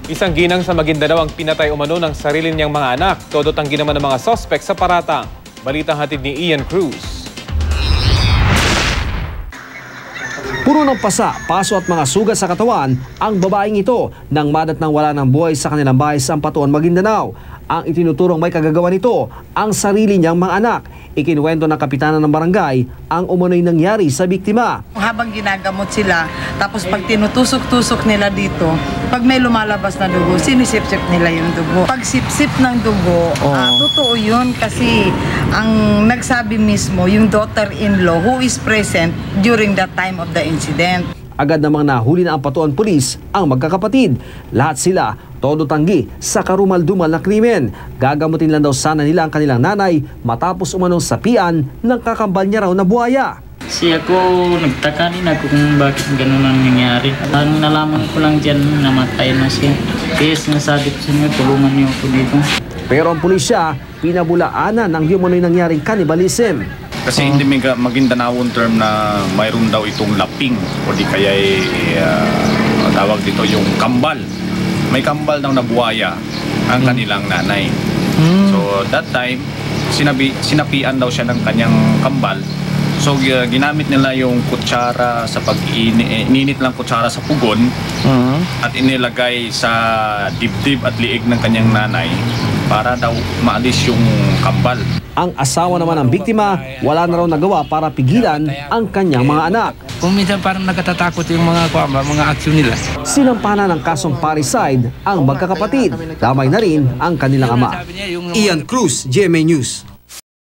Isang ginang sa Maguindanao ang pinatay umano ng sarili niyang mga anak. Todo tanggi naman ng mga sospek sa paratang. Balitang hatid ni Ian Cruz. Puro ng pasa, paso at mga sugat sa katawan ang babaeng ito nang madatnang wala ng buhay sa kanilang bahay sa Ampatuan, Maguindanao. Ang itinuturong may kagagawa nito ang sarili niyang mga anak. Ikinuwento ng kapitana ng barangay ang umano'y nangyari sa biktima. Habang ginagamot sila, tapos pag tinutusok-tusok nila dito, pag may lumalabas na dugo, sinisip-sip nila yung dugo. Pag sip-sip ng dugo, totoo yun kasi ang nagsabi mismo yung daughter-in-law who is present during that time of the incident. Agad namang nahuli na ang Ampatuan Police ang magkakapatid. Lahat sila todo tanggi sa karumal-dumal na krimen. Gagamutin lang daw sana nila ang kanilang nanay matapos umanong sapian ng kakambal niya raw na buhaya. Kasi ako, nagtaka din ako kung bakit gano'n ang nangyari. Ang nalaman ko lang dyan, namatay na siya. Kaya sinasabi ko sa inyo, tulungan niyo ako dito. Pero ang pulisya, pinabulaanan ng di umano'y nangyaring cannibalism. Kasi hindi Maguindanao term na mayroon daw itong laping o di kaya tawag dito yung kambal. May kambal daw na buhaya ang kanilang nanay. So that time, sinapian daw siya ng kanyang kambal. So ginamit nila yung kutsara sa ninit lang kutsara sa pugon at inilagay sa dibdib at liig ng kanyang nanay para daw maalis yung kambal. Ang asawa naman ng biktima, wala na raw nagawa para pigilan ang kanyang mga anak. Kung minsan parang nakatatakot yung mga aksyon nila. Sinampanan ng kasong parricide ang magkakapatid. Damay na rin ang kanilang ama. Ian Cruz, GMA News.